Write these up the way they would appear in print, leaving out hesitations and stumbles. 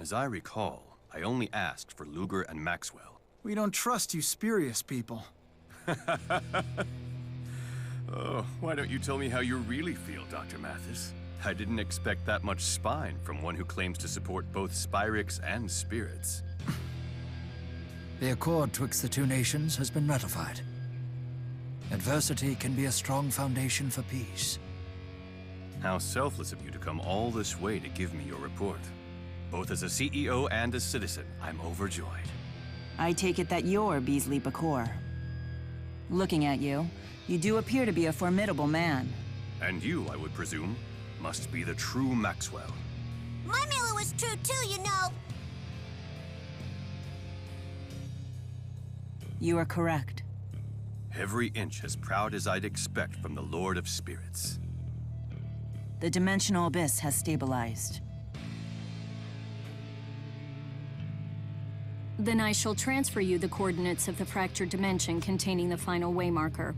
As I recall, I only asked for Luger and Maxwell. We don't trust you spurious people. Oh, why don't you tell me how you really feel, Dr. Mathis? I didn't expect that much spine from one who claims to support both Spyrix and spirits. The accord twixt the two nations has been ratified. Adversity can be a strong foundation for peace. How selfless of you to come all this way to give me your report. Both as a CEO and a citizen, I'm overjoyed. I take it that you're Beasley Bakor. Looking at you, you do appear to be a formidable man. And you, I would presume, must be the true Maxwell. My Miller was true too, you know. You are correct. Every inch as proud as I'd expect from the Lord of Spirits. The dimensional abyss has stabilized. Then I shall transfer you the coordinates of the fractured dimension containing the final waymarker.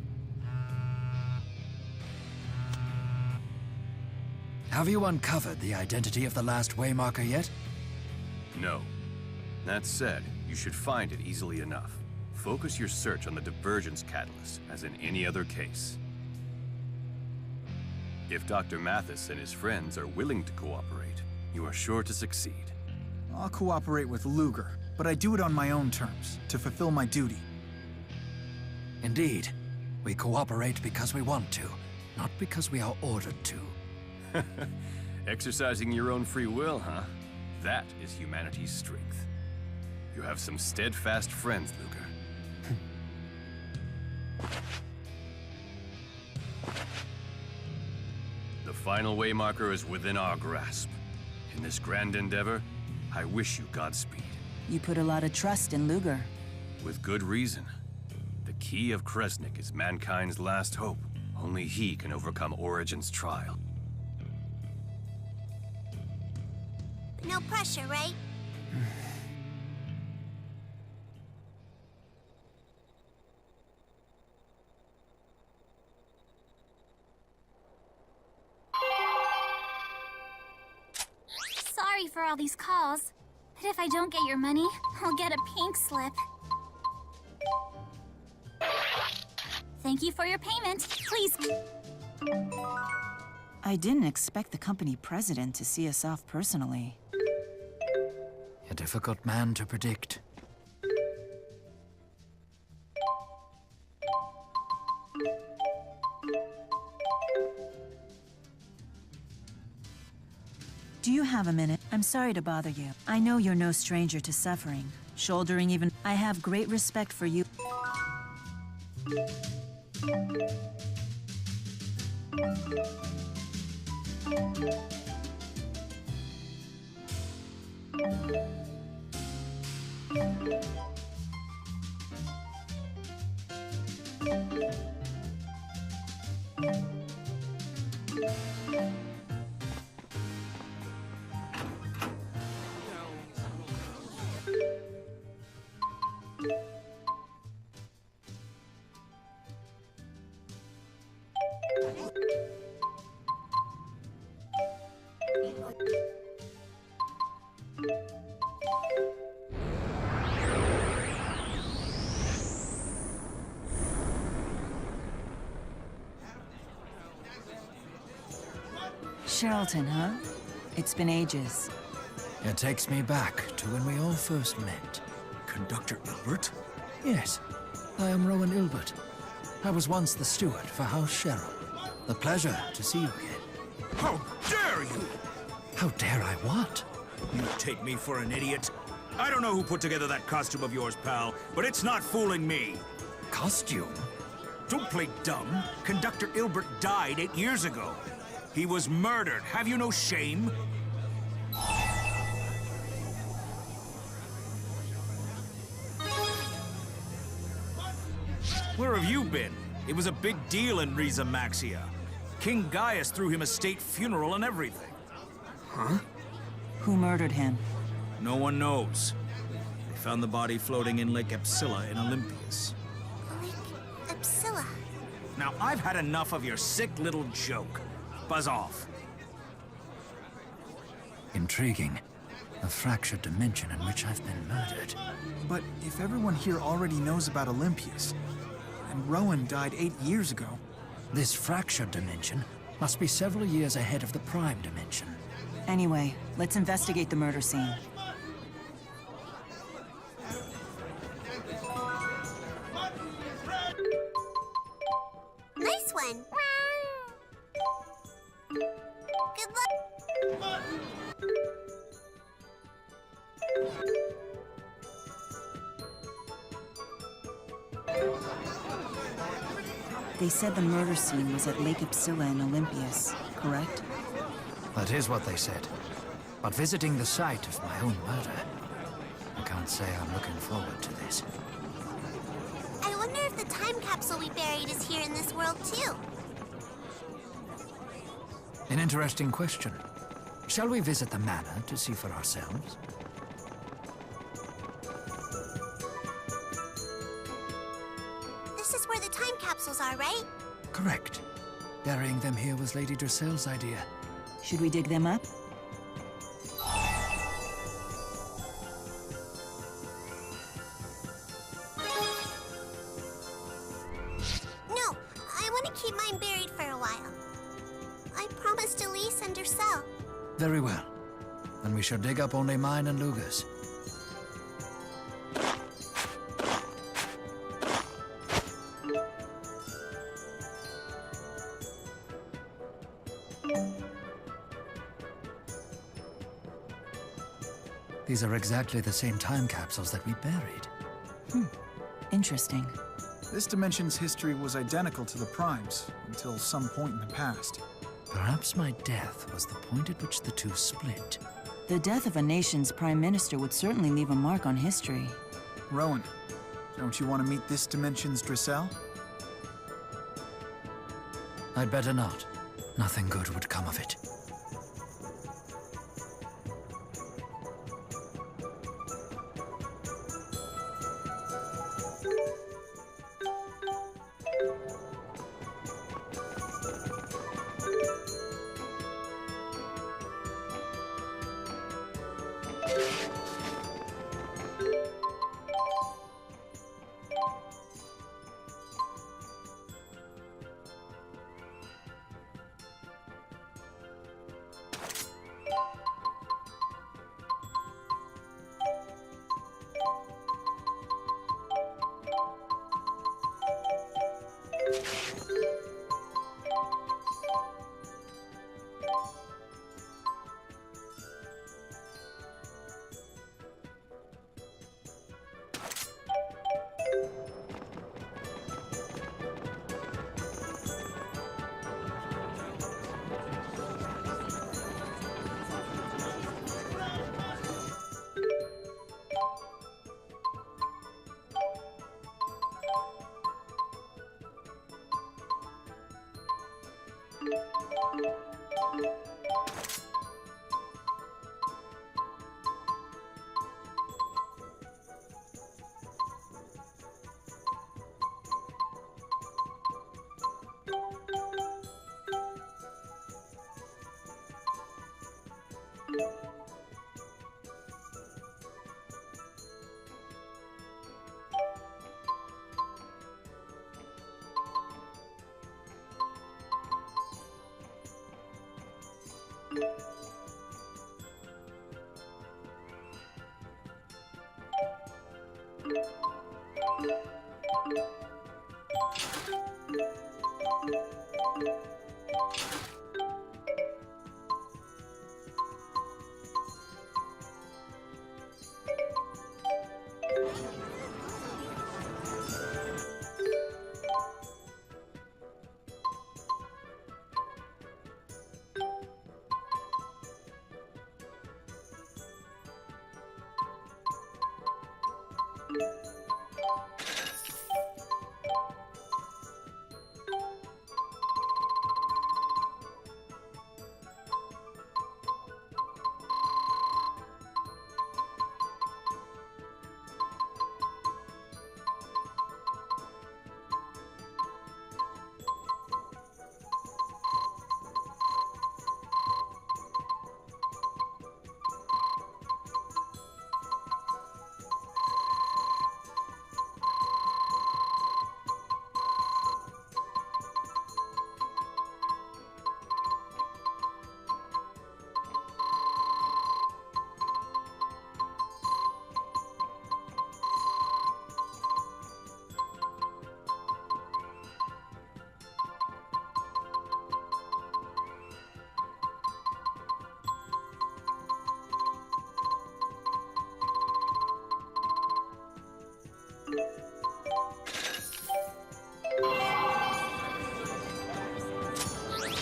Have you uncovered the identity of the last waymarker yet? No. That said, you should find it easily enough. Focus your search on the divergence catalyst, as in any other case. If Dr. Mathis and his friends are willing to cooperate, you are sure to succeed. I'll cooperate with Luger, but I do it on my own terms, to fulfill my duty. Indeed. We cooperate because we want to, not because we are ordered to. Exercising your own free will, huh? That is humanity's strength. You have some steadfast friends, Luger. The final waymarker is within our grasp. In this grand endeavor, I wish you Godspeed. You put a lot of trust in Luger. With good reason. The key of Kresnik is mankind's last hope. Only he can overcome Origin's trial. No pressure, right? Sorry for all these calls, but if I don't get your money, I'll get a pink slip. Thank you for your payment. Please. I didn't expect the company president to see us off personally. A difficult man to predict. Do you have a minute? I'm sorry to bother you. I know you're no stranger to suffering. Shouldering even... I have great respect for you. Charlton, huh? It's been ages. It takes me back to when we all first met. Conductor Ilbert? Yes, I am Rowan Ilbert. I was once the steward for House Cheryl. A pleasure to see you again. How dare you! How dare I what? You take me for an idiot? I don't know who put together that costume of yours, pal, but it's not fooling me. Costume? Don't play dumb. Conductor Ilbert died 8 years ago. He was murdered. Have you no shame? Where have you been? It was a big deal in Riza Maxia. King Gaius threw him a state funeral and everything. Huh? Who murdered him? No one knows. They found the body floating in Lake Epsilla in Olympias. Lake Epsilla. Now, I've had enough of your sick little joke. Buzz off. Intriguing. A fractured dimension in which I've been murdered. But if everyone here already knows about Olympius, and Rowan died 8 years ago... This fractured dimension must be several years ahead of the prime dimension. Anyway, let's investigate the murder scene. Nice one. Good luck. They said the murder scene was at Lake Xillia in Olympias, correct? That is what they said. But visiting the site of my own murder, I can't say I'm looking forward to this. I wonder if the time capsule we buried is here in this world too. An interesting question. Shall we visit the manor to see for ourselves? This is where the time capsules are, right? Correct. Burying them here was Lady Drissel's idea. Should we dig them up? No, I want to keep mine buried for a while. I promised Elise and Drissel. Very well. Then we shall dig up only mine and Luger's. These are exactly the same time capsules that we buried. Interesting. This dimension's history was identical to the Prime's, until some point in the past. Perhaps my death was the point at which the two split. The death of a nation's prime minister would certainly leave a mark on history. Rowan, don't you want to meet this dimension's Drissel? I'd better not. Nothing good would come of it.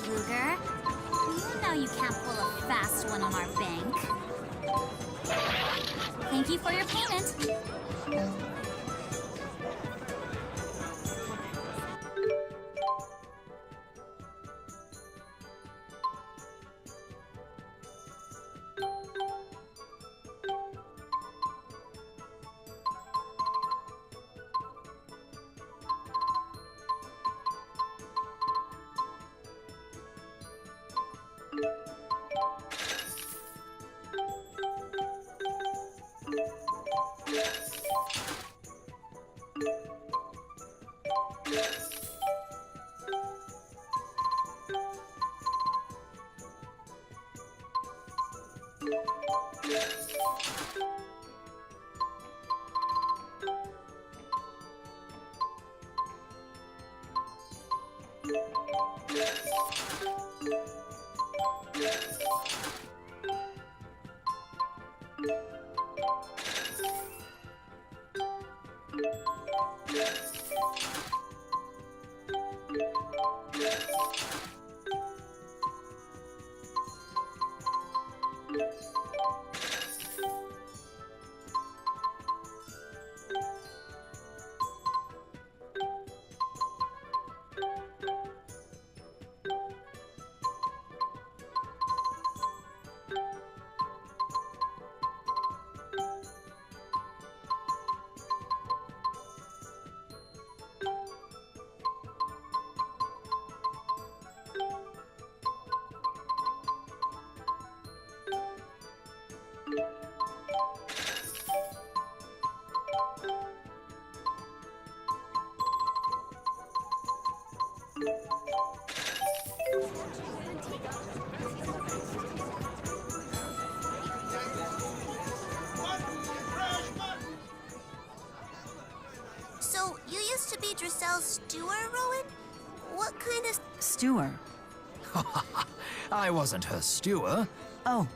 Luger, you know you can't pull a fast one on our bank. Thank you for your payment. So, you used to be Drisell's steward, Rowan? What kind of... Steward? I wasn't her steward. Oh,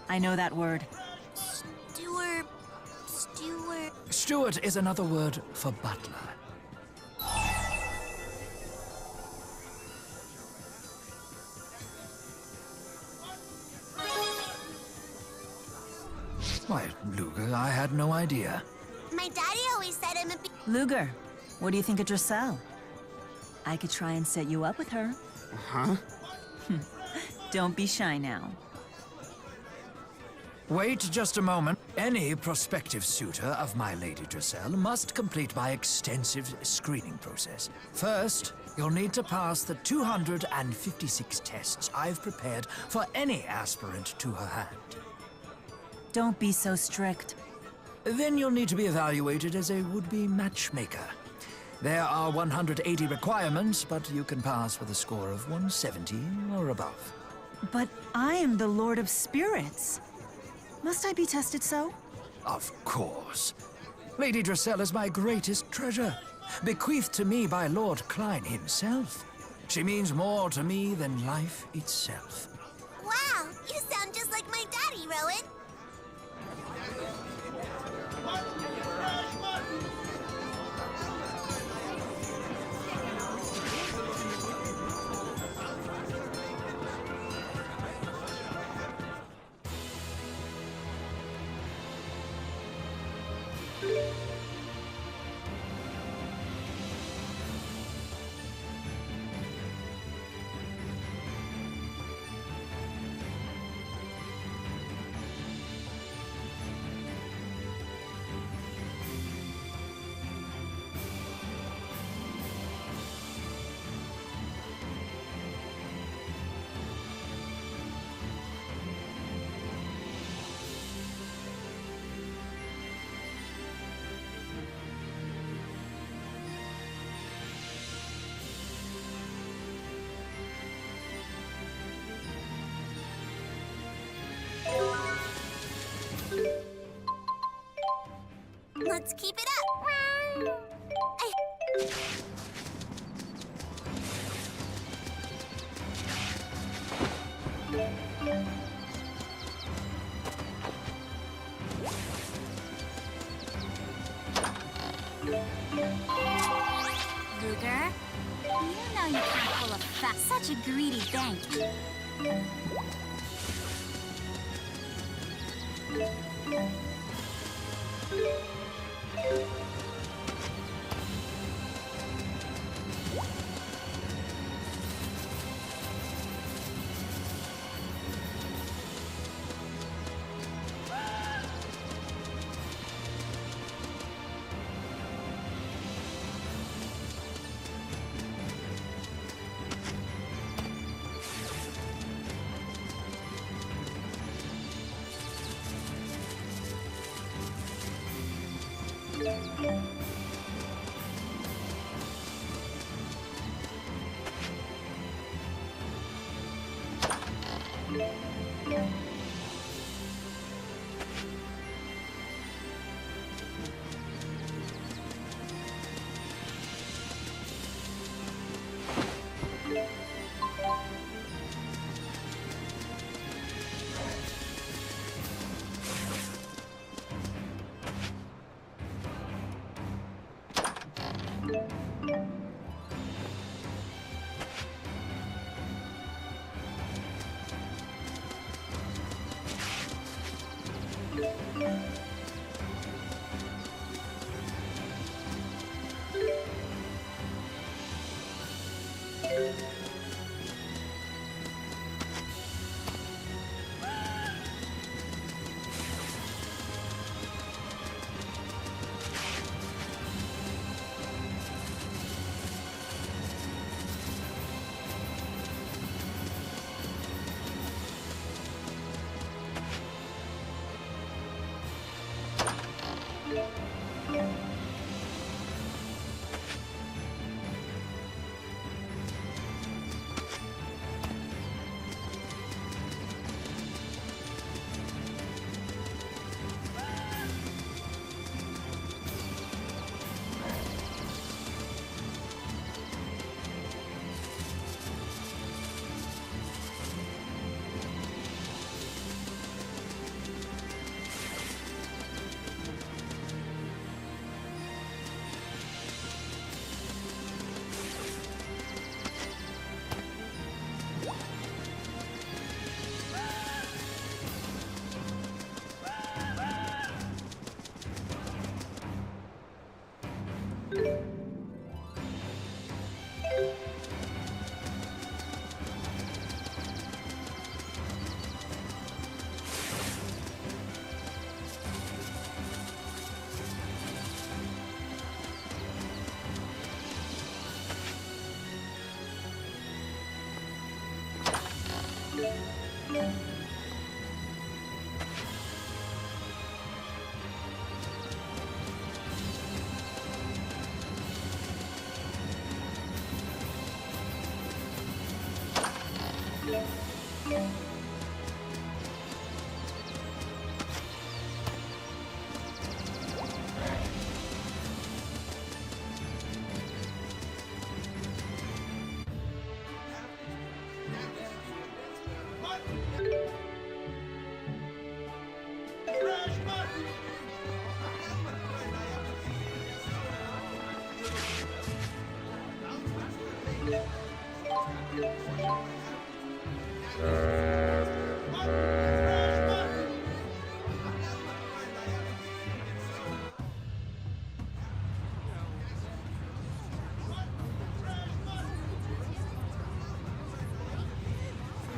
I know that word. Steward... Steward is another word for butler. Why, Luger, I had no idea. My daddy always said I'm a... Luger, what do you think of Drisell? I could try and set you up with her. Huh? Don't be shy now. Wait just a moment. Any prospective suitor of my Lady Drisell must complete my extensive screening process. First, you'll need to pass the 256 tests I've prepared for any aspirant to her hand. Don't be so strict. Then you'll need to be evaluated as a would-be matchmaker. There are 180 requirements, but you can pass with a score of 170 or above. But I am the Lord of Spirits. Must I be tested so? Of course. Lady Drisell is my greatest treasure, bequeathed to me by Lord Klein himself. She means more to me than life itself. Wow, you sound just like my daddy, Rowan. Let's keep it up. Luger, you know you can't pull a such a greedy bank.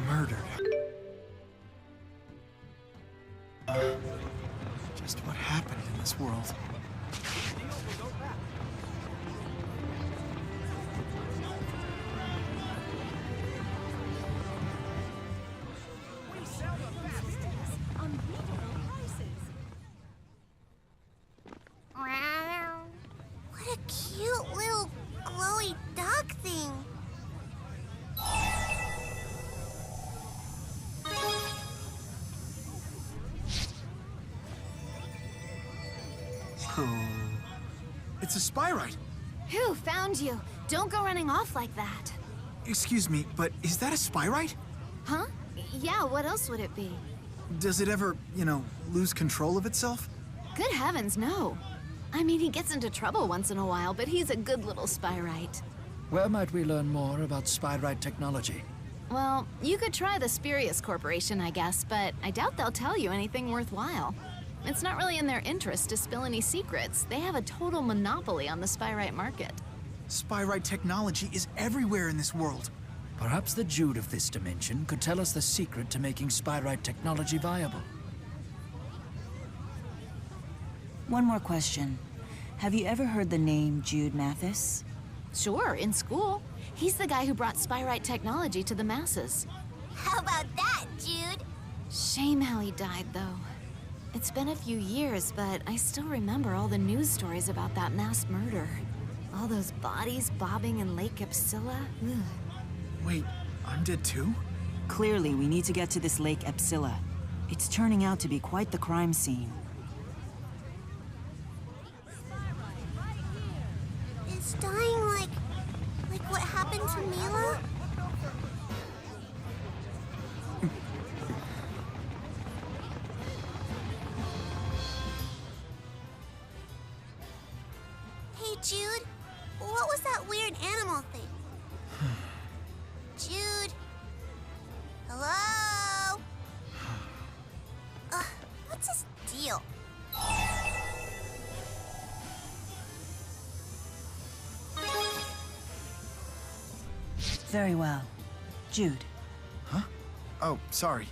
Murdered. Just what happened in this world? What a cute little glowy dog thing. It's a spyrite. Who found you? Don't go running off like that. Excuse me, but is that a spyrite? Huh? Yeah, what else would it be? Does it ever, lose control of itself? Good heavens, no. I mean, he gets into trouble once in a while, but he's a good little Spyrite. Where might we learn more about Spyrite technology? Well, you could try the Spurious Corporation, I guess, but I doubt they'll tell you anything worthwhile. It's not really in their interest to spill any secrets. They have a total monopoly on the Spyrite market. Spyrite technology is everywhere in this world. Perhaps the Jude of this dimension could tell us the secret to making Spyrite technology viable. One more question. Have you ever heard the name Jude Mathis? Sure, in school. He's the guy who brought Spyrite technology to the masses. How about that, Jude? Shame how he died, though. It's been a few years, but I still remember all the news stories about that mass murder. All those bodies bobbing in Lake Xillia. Ugh. Wait, I'm dead too? Clearly, we need to get to this Lake Xillia. It's turning out to be quite the crime scene. Is dying like what happened to Mila? Hey, Jude. What was that weird animal thing? Jude? Hello? What's his deal? Very well. Jude. Huh? Oh, sorry.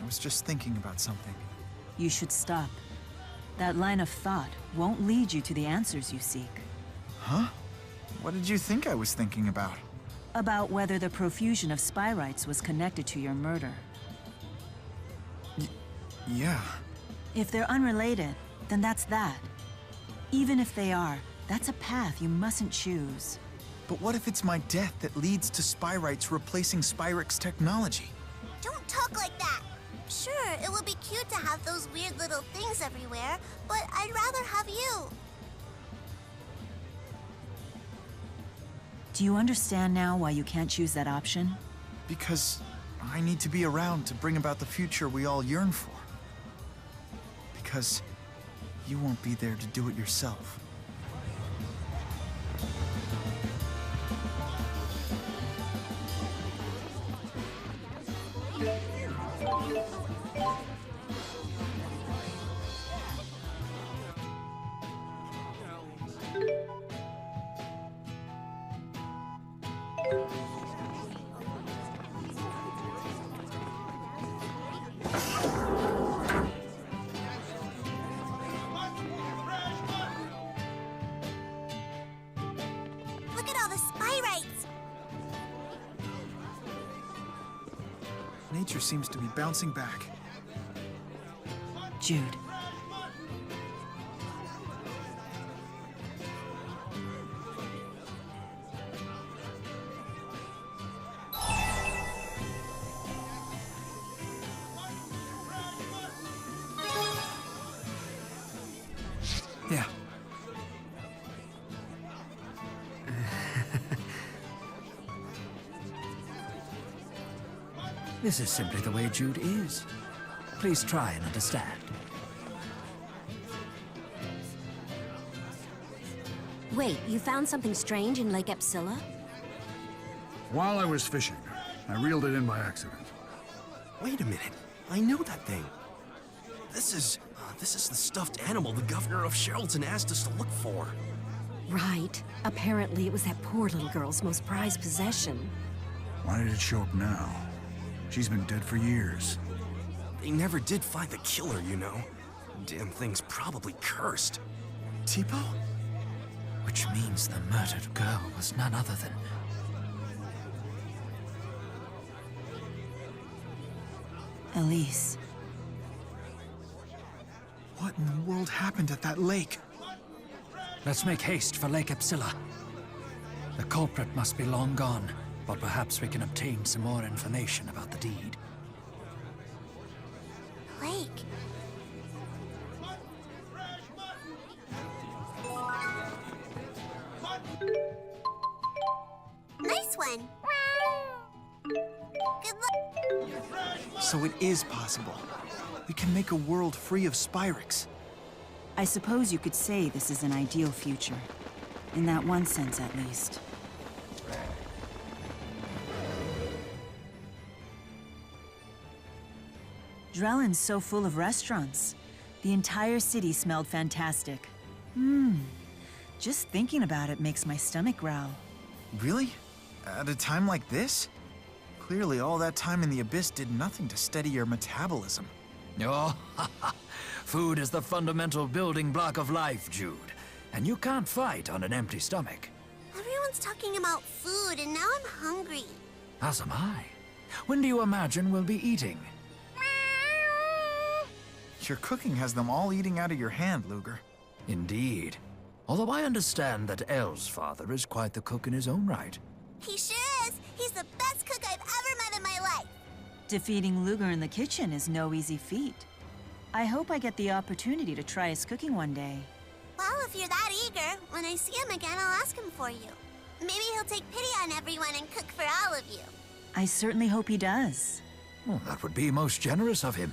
I was just thinking about something. You should stop. That line of thought won't lead you to the answers you seek. Huh? What did you think I was thinking about? About whether the profusion of Spyrites was connected to your murder. Yeah. If they're unrelated, then that's that. Even if they are, that's a path you mustn't choose. But what if it's my death that leads to Spyrites replacing Spyrix technology? Don't talk like that! Sure, it would be cute to have those weird little things everywhere, but I'd rather have you. Do you understand now why you can't choose that option? Because I need to be around to bring about the future we all yearn for. Because you won't be there to do it yourself. Look at all the Spyrites! Nature seems to be bouncing back. Jude. Yeah. This is simply the way Jude is. Please try and understand. Wait, you found something strange in Lake Xillia? While I was fishing, I reeled it in by accident. Wait a minute. I know that thing. This is the stuffed animal the governor of Sheraldton asked us to look for. Right. Apparently it was that poor little girl's most prized possession. Why did it show up now? She's been dead for years. They never did find the killer, you know. Damn thing's probably cursed. Tipo? Which means the murdered girl was none other than... Elise. What in the world happened at that lake? Let's make haste for Lake Xillia. The culprit must be long gone, but perhaps we can obtain some more information about the deed. Lake. Nice one. Good luck. So it is possible. We can make a world free of Spyrix. I suppose you could say this is an ideal future. In that one sense, at least. Drellin's so full of restaurants. The entire city smelled fantastic. Just thinking about it makes my stomach growl. Really? At a time like this? Clearly all that time in the Abyss did nothing to steady your metabolism. Oh, food is the fundamental building block of life, Jude. And you can't fight on an empty stomach. Everyone's talking about food, and now I'm hungry. As am I. When do you imagine we'll be eating? Your cooking has them all eating out of your hand, Luger. Indeed. Although I understand that Elle's father is quite the cook in his own right. He sure is. He's the best cook I've ever met in my life. Defeating Luger in the kitchen is no easy feat. I hope I get the opportunity to try his cooking one day. Well, if you're that eager, when I see him again, I'll ask him for you. Maybe he'll take pity on everyone and cook for all of you. I certainly hope he does. Well, that would be most generous of him.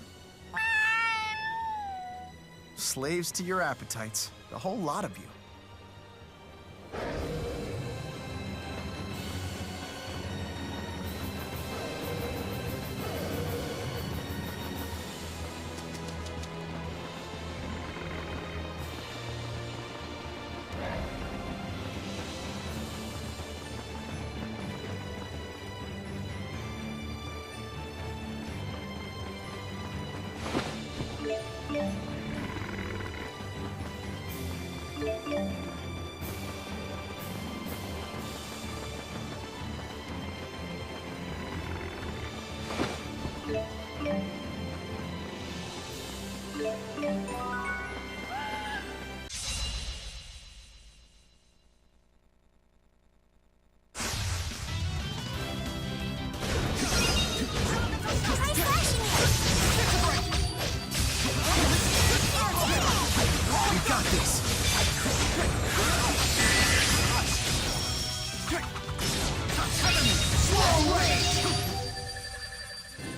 Slaves to your appetites, the whole lot of you.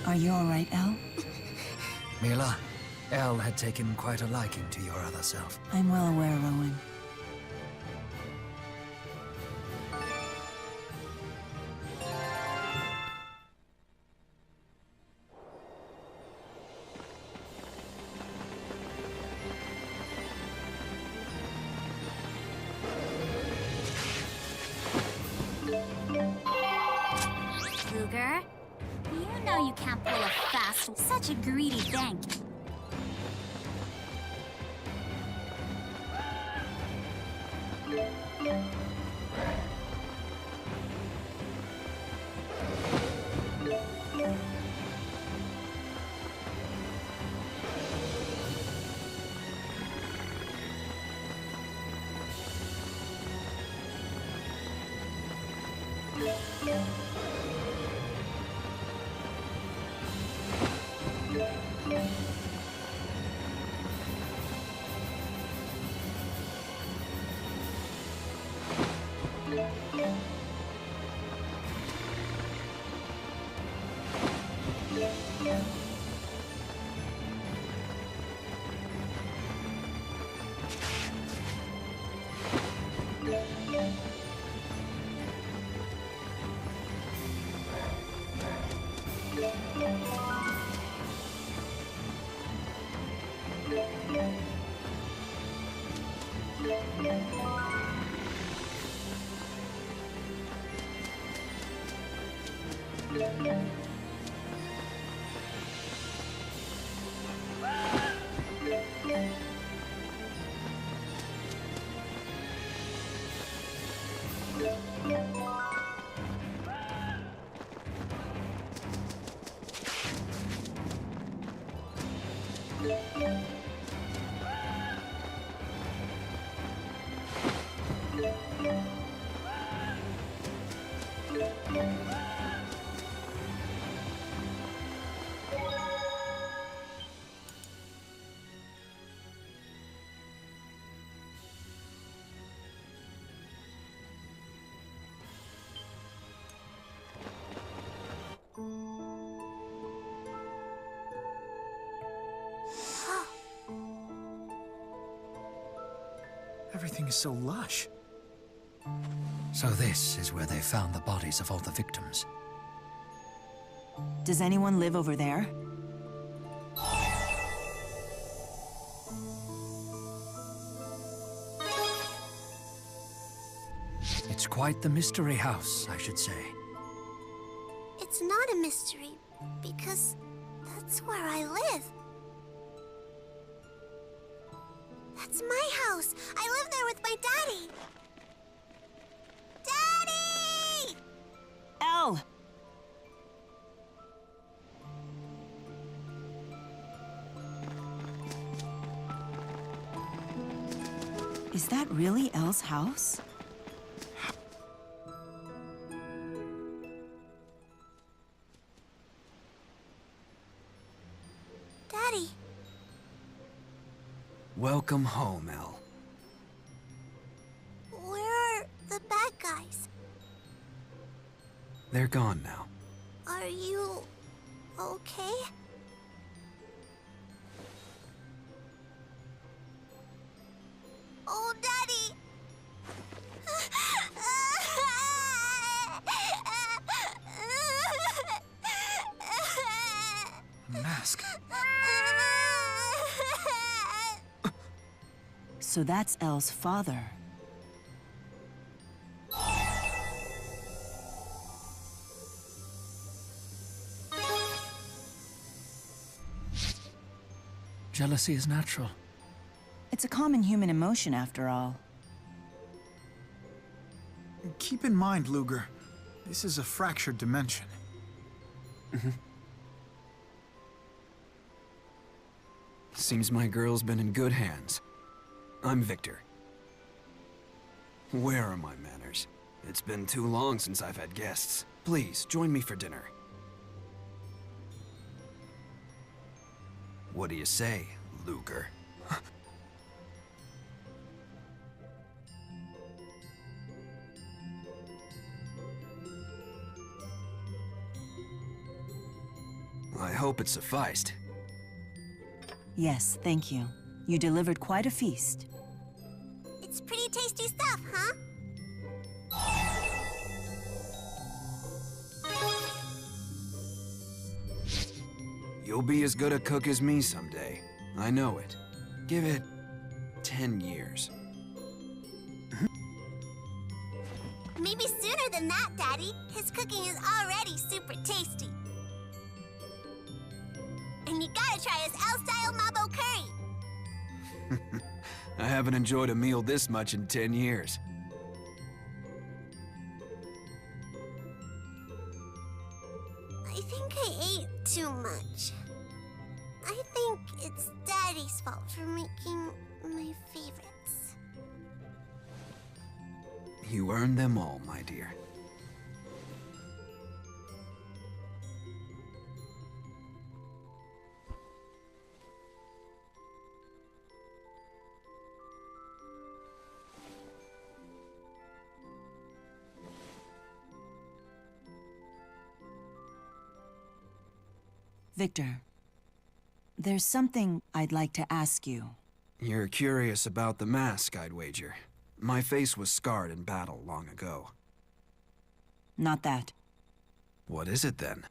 Are you all right, Elle? Mila, Elle had taken quite a liking to your other self. I'm well aware, Rowan. Luger, you know you can't pull a fast one. Such a greedy bank. Everything is so lush. So this is where they found the bodies of all the victims. Does anyone live over there? It's quite the mystery house, I should say. It's not a mystery, because that's where I live. That's my house. I live there with my daddy. Daddy! Elle! Is that really Elle's house? Daddy. Welcome home, Elle. Where are the bad guys? They're gone now. Are you okay? Oh, Daddy! Mask. So that's Elle's father. Jealousy is natural. It's a common human emotion, after all. Keep in mind, Luger, this is a fractured dimension. Seems my girl's been in good hands. I'm Victor. Where are my manners? It's been too long since I've had guests. Please, join me for dinner. What do you say, Luger? I hope it sufficed. Yes, thank you. You delivered quite a feast. It's pretty tasty stuff, huh? You'll be as good a cook as me someday. I know it. Give it 10 years. Maybe sooner than that, Daddy. His cooking is already super tasty. And you gotta try his El-style Mabo curry. I haven't enjoyed a meal this much in 10 years. I think I ate too much. I think it's Daddy's fault for making my favorites. You earned them all, my dear. Victor, there's something I'd like to ask you. You're curious about the mask, I'd wager. My face was scarred in battle long ago. Not that. What is it then?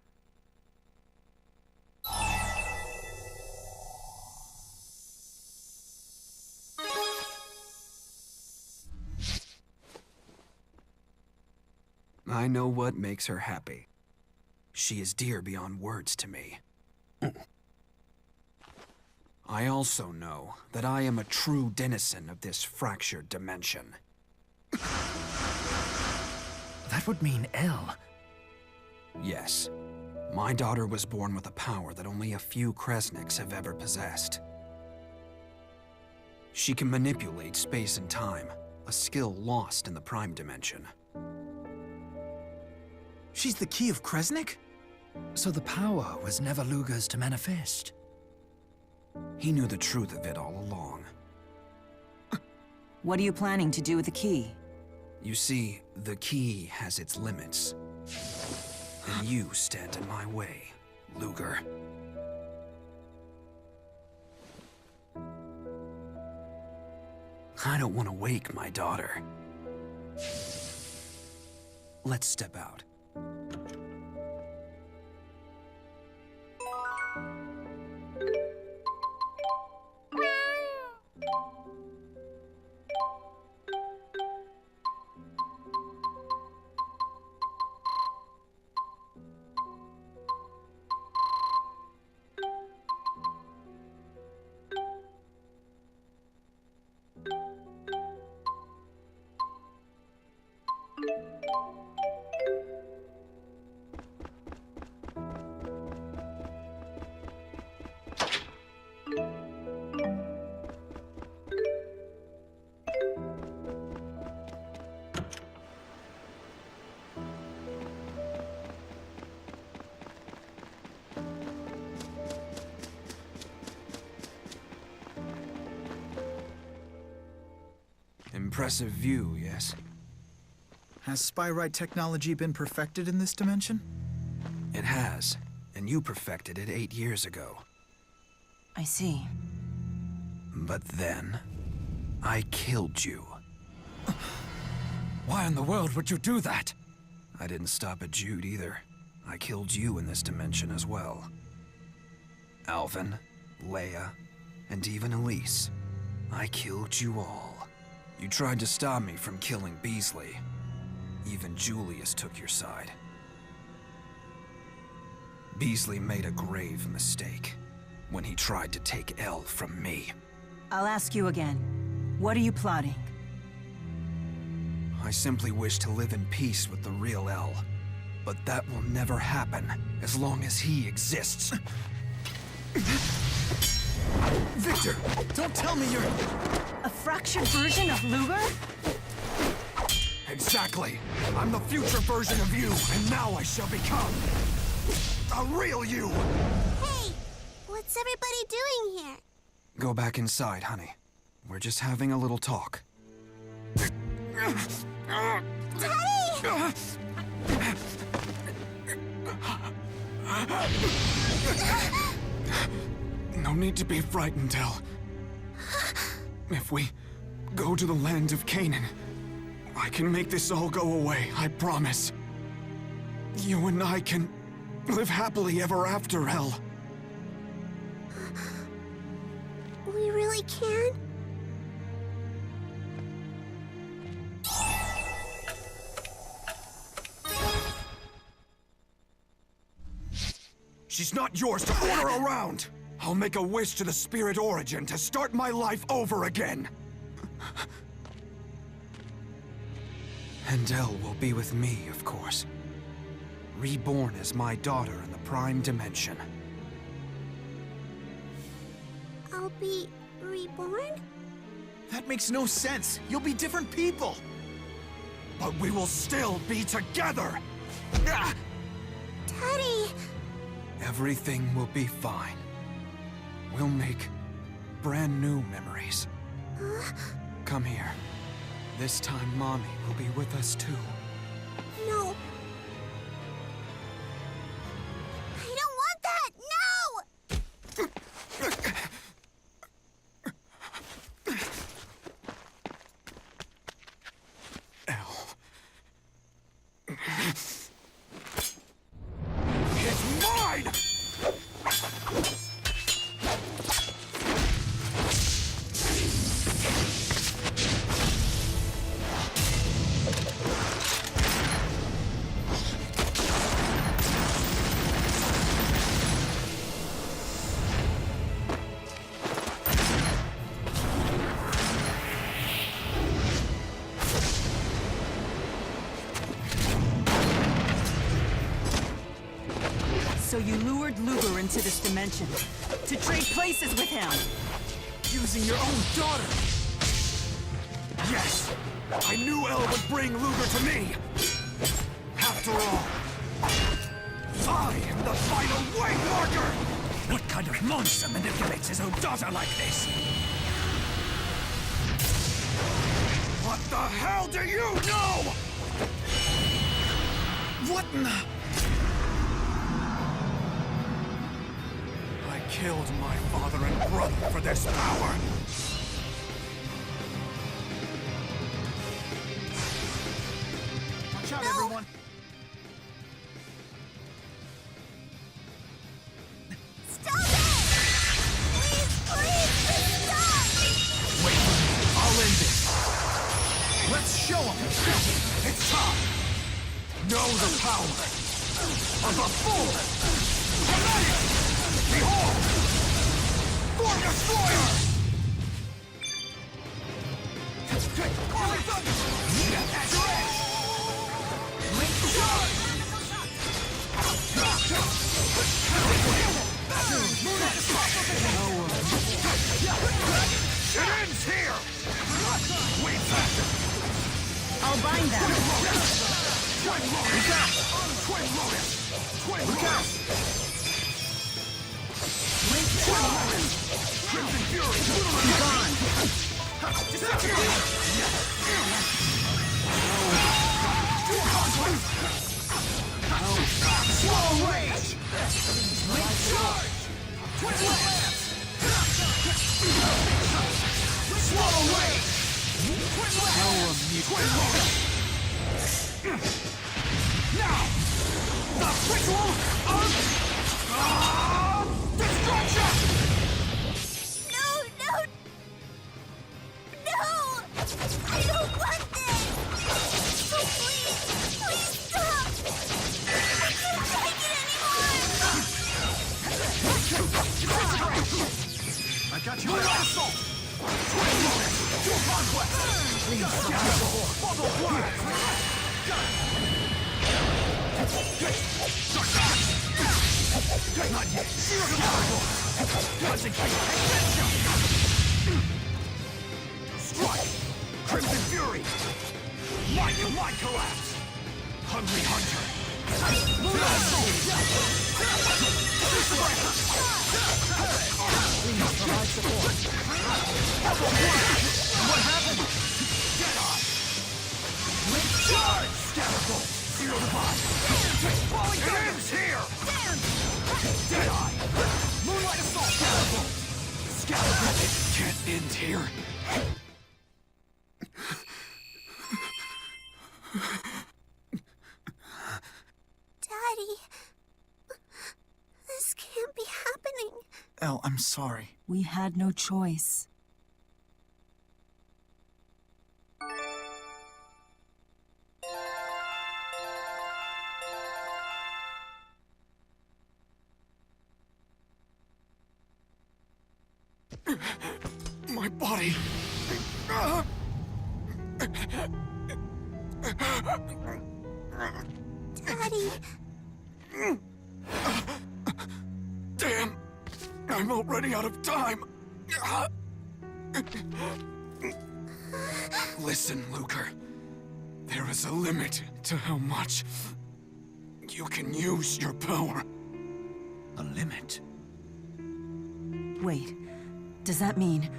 I know what makes her happy. She is dear beyond words to me. I also know that I am a true denizen of this fractured dimension. That would mean Elle. Yes. My daughter was born with a power that only a few Kresniks have ever possessed. She can manipulate space and time, a skill lost in the Prime Dimension. She's the key of Kresnik? So the power was never Luger's to manifest. He knew the truth of it all along. What are you planning to do with the key? You see, the key has its limits. And you stand in my way, Luger. I don't want to wake my daughter. Let's step out. Impressive view, yes? Has Spyrite technology been perfected in this dimension? It has, and you perfected it 8 years ago. I see. But then, I killed you. Why in the world would you do that? I didn't stop at Jude either. I killed you in this dimension as well. Alvin, Leia, and even Elise. I killed you all. You tried to stop me from killing Beasley. Even Julius took your side. Beasley made a grave mistake when he tried to take Elle from me. I'll ask you again. What are you plotting? I simply wish to live in peace with the real Elle. But that will never happen as long as he exists. Victor, don't tell me you're... A fractured version of Luger? Exactly. I'm the future version of you, and now I shall become a real you. Hey, what's everybody doing here? Go back inside, honey. We're just having a little talk. Teddy! No need to be frightened, Elle. If we go to the land of Canaan, I can make this all go away, I promise. You and I can live happily ever after, Elle. We really can? She's not yours to order around! I'll make a wish to the Spirit Origin to start my life over again! And Elle will be with me, of course. Reborn as my daughter in the Prime Dimension. I'll be reborn? That makes no sense. You'll be different people. But we will still be together! Teddy! Everything will be fine. We'll make brand new memories. Come here. This time, Mommy will be with us too. No. I don't want that! No! Elle. It's mine! So you lured Luger into this dimension to trade places with him. Using your own daughter. Yes! I knew Elle would bring Luger to me! After all, I am the final way marker! What kind of monster manipulates his own daughter like this? What the hell do you know?! What in the... I killed my father and brother for this power. out, everyone! Stop it! Please, stop! Wait, I'll end this. Let's show them. It's time. Know the power of a fool. Behold, Form Destroyer. It ends here! Wait faster! I'll bind them. Look out! Twin Lotus! Twin Lotus! Crimson Fury! Be gone! Slow rage! Link charge! Twin Lance! Slow rage! Twin Lance! Twin Lance! Now! The ritual of destruction! No! I don't want this! So please stop! I can't take it anymore! I got you. Assault! Twin Lotus! To conquest! Bubble blast! Not yet! Zero to concentrate! Strike! Crimson Fury! Light collapse! Hungry Hunter! Provide support! What happened? Deadeye! Link charge! Scatterbolt! Zero to 5! Falling it ends here! Deadeye! Moonlight Assault! Scatterbolt! Scatterbolt! It can't end here! Daddy, this can't be happening. Elle, I'm sorry. We had no choice. My body... Daddy. Damn! I'm already out of time! Listen, Luger. There is a limit to how much you can use your power. A limit? Wait, does that mean...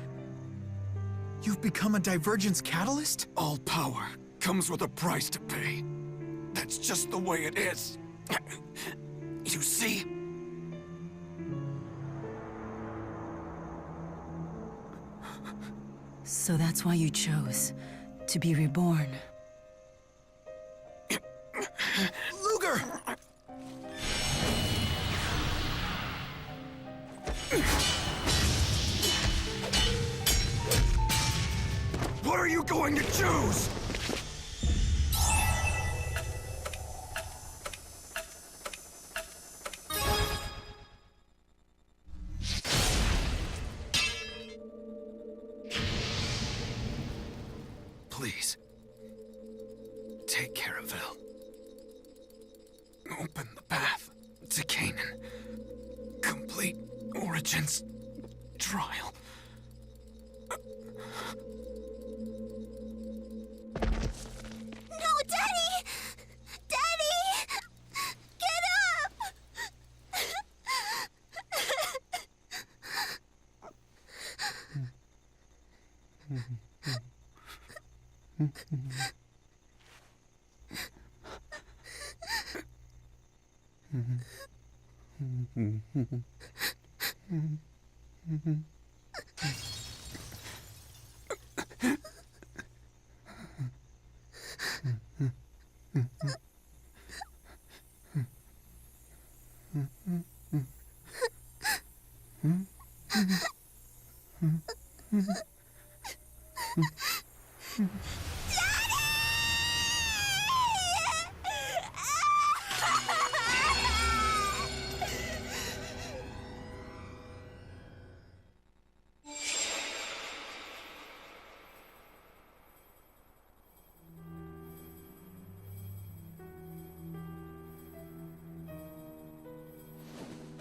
You've become a divergence catalyst? All power comes with a price to pay. That's just the way it is. You see? So that's why you chose to be reborn. Luger! What are you going to choose? Please, take care of Elle. Open the path to Canaan. Complete Origins trial. No, Daddy! Daddy! Get up!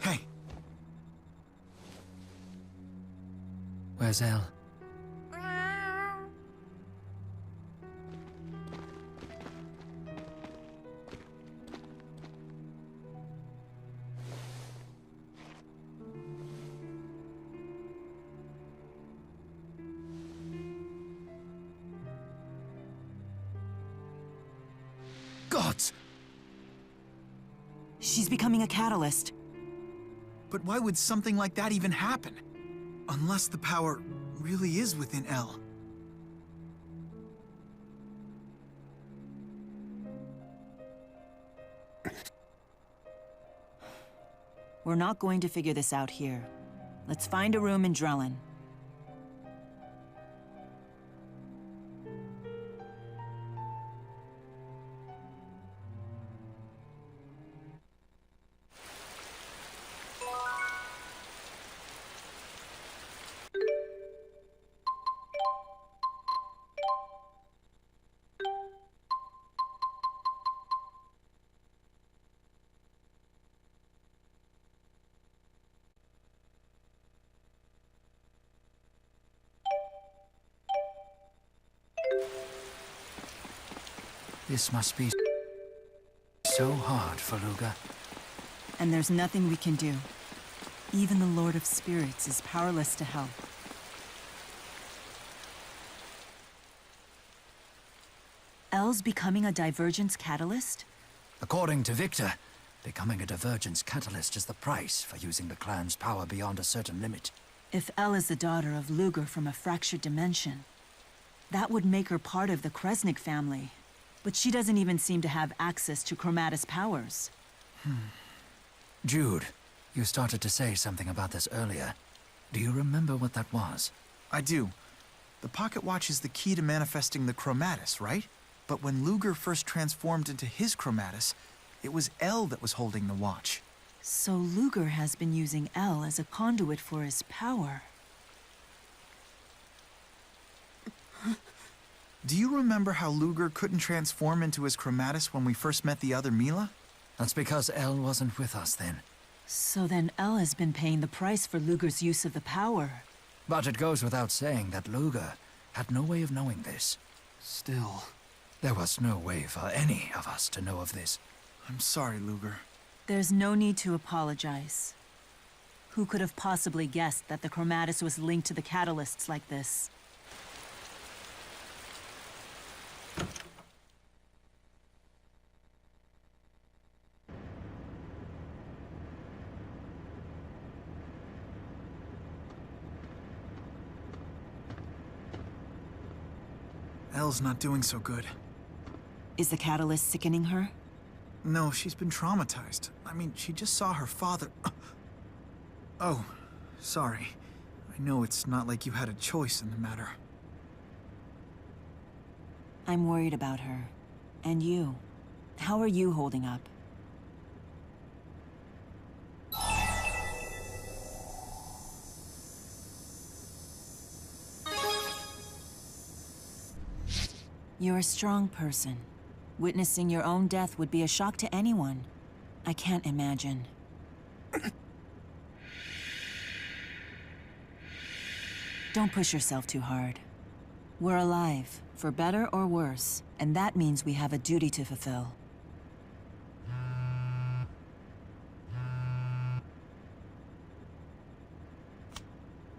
Hey, Where's Elle? Gods! She's becoming a catalyst. but why would something like that even happen? Unless the power really is within Elle. We're not going to figure this out here. Let's find a room in Drellin. This must be so hard for Luga. And there's nothing we can do. Even the Lord of Spirits is powerless to help. Elle's becoming a divergence catalyst? According to Victor, becoming a divergence catalyst is the price for using the clan's power beyond a certain limit. If Elle is the daughter of Luger from a fractured dimension, that would make her part of the Kresnik family. But she doesn't even seem to have access to Chromatus powers. Jude, you started to say something about this earlier. Do you remember what that was? I do. The pocket watch is the key to manifesting the Chromatus, right? But when Luger first transformed into his Chromatus, it was Elle that was holding the watch. So Luger has been using Elle as a conduit for his power. Do you remember how Luger couldn't transform into his Chromatus when we first met the other Mila? That's because Elle wasn't with us then. So then Elle has been paying the price for Luger's use of the power. But it goes without saying that Luger had no way of knowing this. Still... There was no way for any of us to know of this. I'm sorry, Luger. There's no need to apologize. Who could have possibly guessed that the Chromatus was linked to the catalysts like this? Elle's not doing so good. Is the catalyst sickening her? No, she's been traumatized. I mean, she just saw her father... Oh, sorry. I know it's not like you had a choice in the matter. I'm worried about her. And you. How are you holding up? You're a strong person. Witnessing your own death would be a shock to anyone. I can't imagine. Don't push yourself too hard. We're alive, for better or worse, and that means we have a duty to fulfill.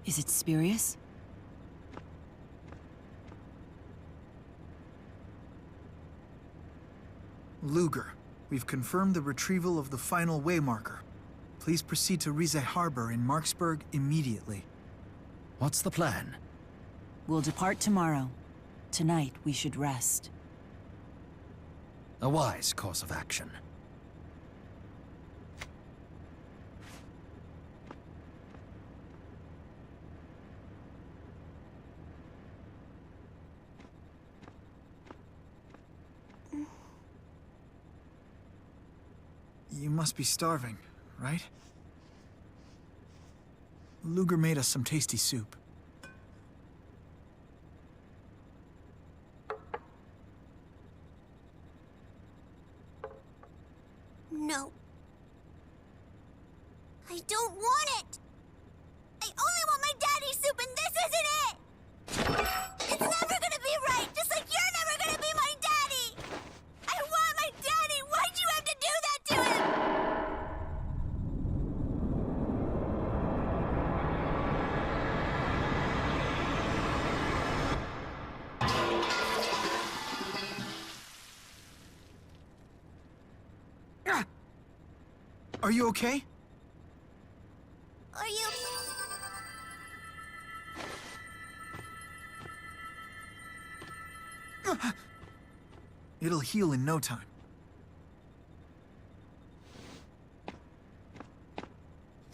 Is it Spurious? Luger, we've confirmed the retrieval of the final waymarker. Please proceed to Rize Harbor in Marksburg immediately. What's the plan? We'll depart tomorrow. Tonight, we should rest. A wise course of action. You must be starving, right? Luger made us some tasty soup. No. I don't want it! I only want my daddy's soup, and this isn't it! It's never gonna be right, just like you're never gonna be my daddy! I want my daddy! Why'd you have to do that to him? Are you okay? Are you... It'll heal in no time.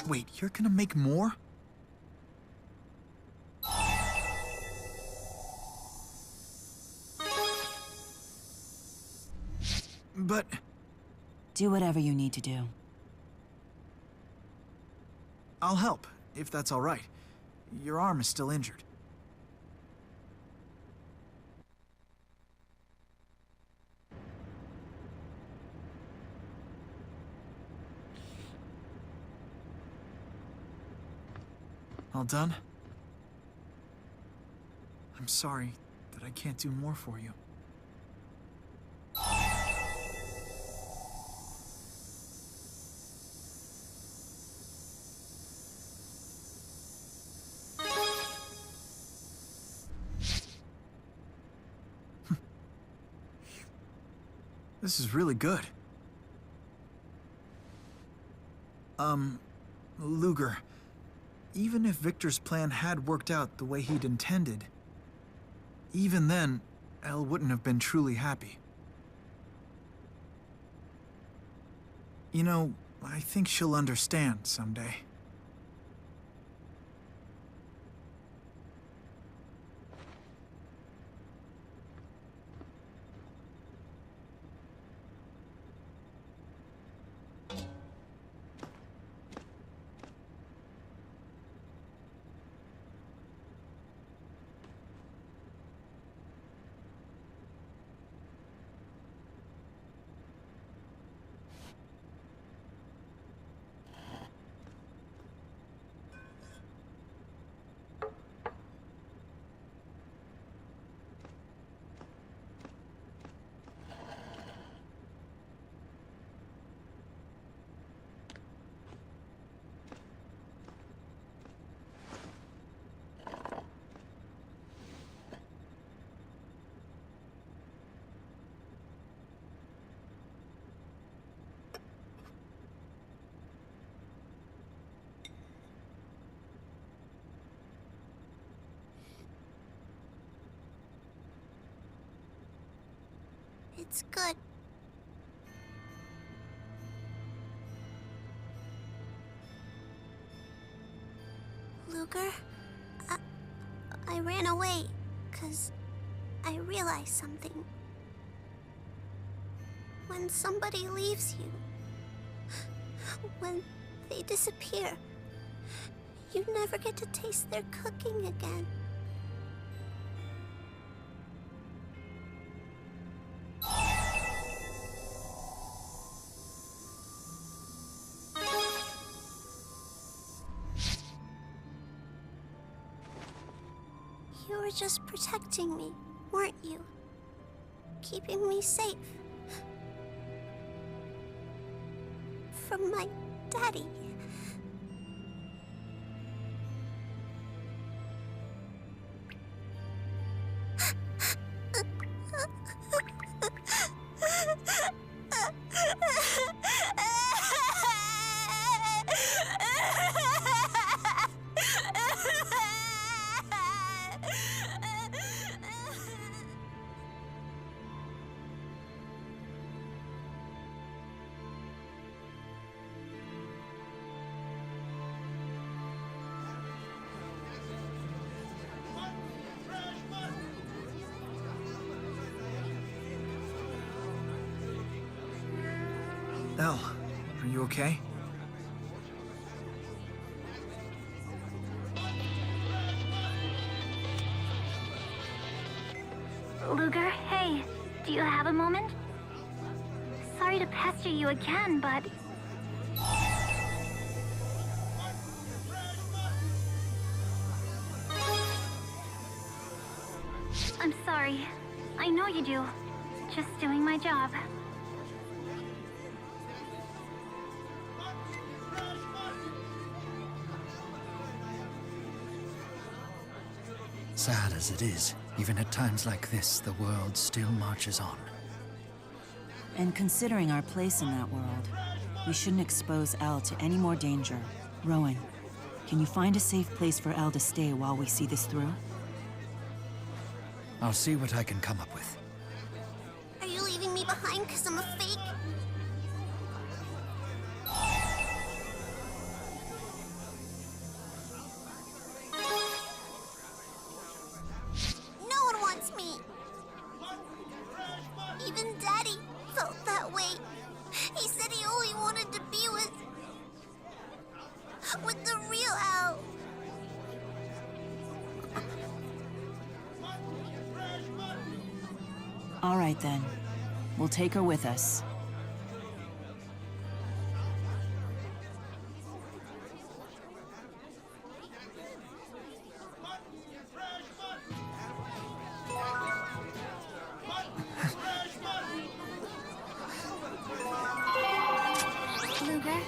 Wait, you're gonna make more? But... Do whatever you need to do. I'll help, if that's all right. Your arm is still injured. All done? I'm sorry that I can't do more for you. This is really good. Luger, even if Victor's plan had worked out the way he'd intended, even then, Elle wouldn't have been truly happy. You know, I think she'll understand someday. It's good. Luger, I ran away, 'cause I realized something. When somebody leaves you, when they disappear, you never get to taste their cooking again. You were just protecting me, weren't you? Keeping me safe. From my daddy. Elle, are you okay? Luger, hey, do you have a moment? Sorry to pester you again, but... I'm sorry. I know you do. Just doing my job. Sad as it is, even at times like this, the world still marches on. And considering our place in that world, we shouldn't expose Elle to any more danger. Rowan, can you find a safe place for Elle to stay while we see this through? I'll see what I can come up with. Are you leaving me behind because I'm a fake? No one wants me. Even Daddy felt that way. He said he only wanted to be with the real Elle. All right then. We'll take her with us. Luger,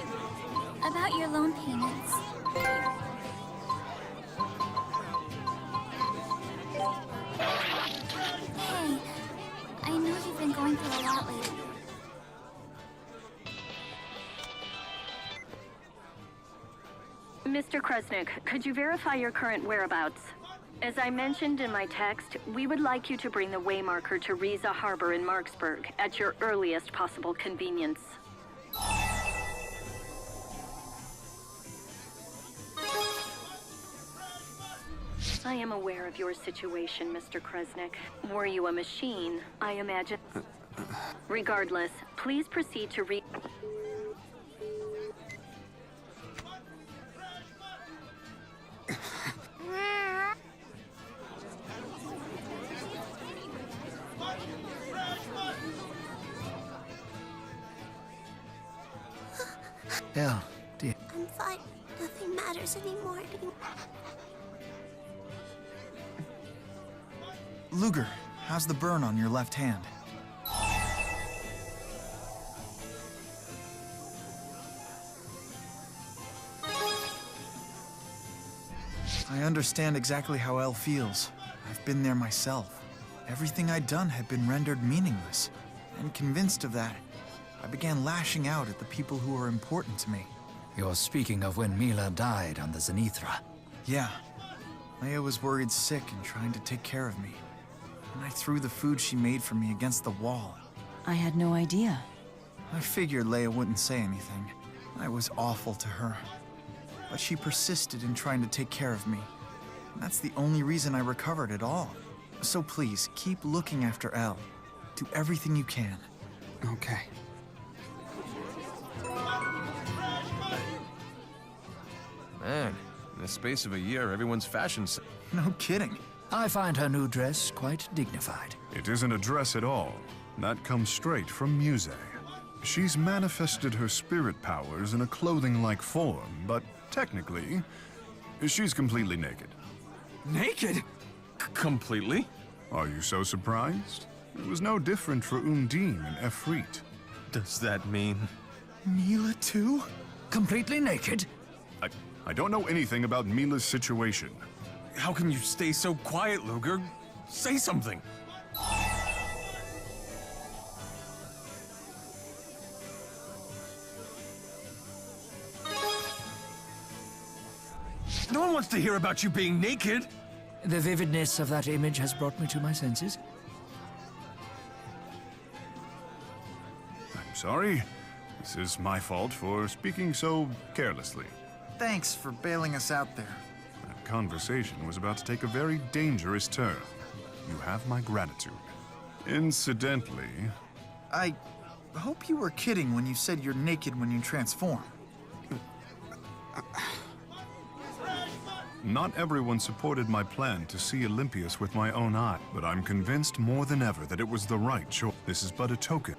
about your loan payments. Hey, I know you've been going through a lot lately. Mr. Kresnik, could you verify your current whereabouts? As I mentioned in my text, we would like you to bring the waymarker to Riza Harbor in Marksburg at your earliest possible convenience. I am aware of your situation, Mr. Kresnik. Were you a machine, I imagine... Regardless, please proceed to Elle, dear. I'm fine. Nothing matters anymore. Luger, how's the burn on your left hand? I understand exactly how Elle feels. I've been there myself. Everything I'd done had been rendered meaningless. And convinced of that, I began lashing out at the people who were important to me. You're speaking of when Mila died on the Zenithra. Yeah. Leia was worried sick and trying to take care of me. And I threw the food she made for me against the wall. I had no idea. I figured Leia wouldn't say anything. I was awful to her. But she persisted in trying to take care of me. And that's the only reason I recovered at all. So please, keep looking after Elle. Do everything you can. Okay. Man, in the space of a year, everyone's fashion... No kidding. I find her new dress quite dignified. It isn't a dress at all. That comes straight from Muse. She's manifested her spirit powers in a clothing-like form, but technically, she's completely naked. Naked? Completely? Are you so surprised? It was no different for Undine and Efreet. Does that mean... Mila too? Completely naked? I don't know anything about Mila's situation. How can you stay so quiet, Luger? Say something! No one wants to hear about you being naked! The vividness of that image has brought me to my senses. I'm sorry. This is my fault for speaking so carelessly. Thanks for bailing us out there. That conversation was about to take a very dangerous turn. You have my gratitude. Incidentally... hope you were kidding when you said you're naked when you transform. Not everyone supported my plan to see Olympias with my own eye, but I'm convinced more than ever that it was the right choice. This is but a token.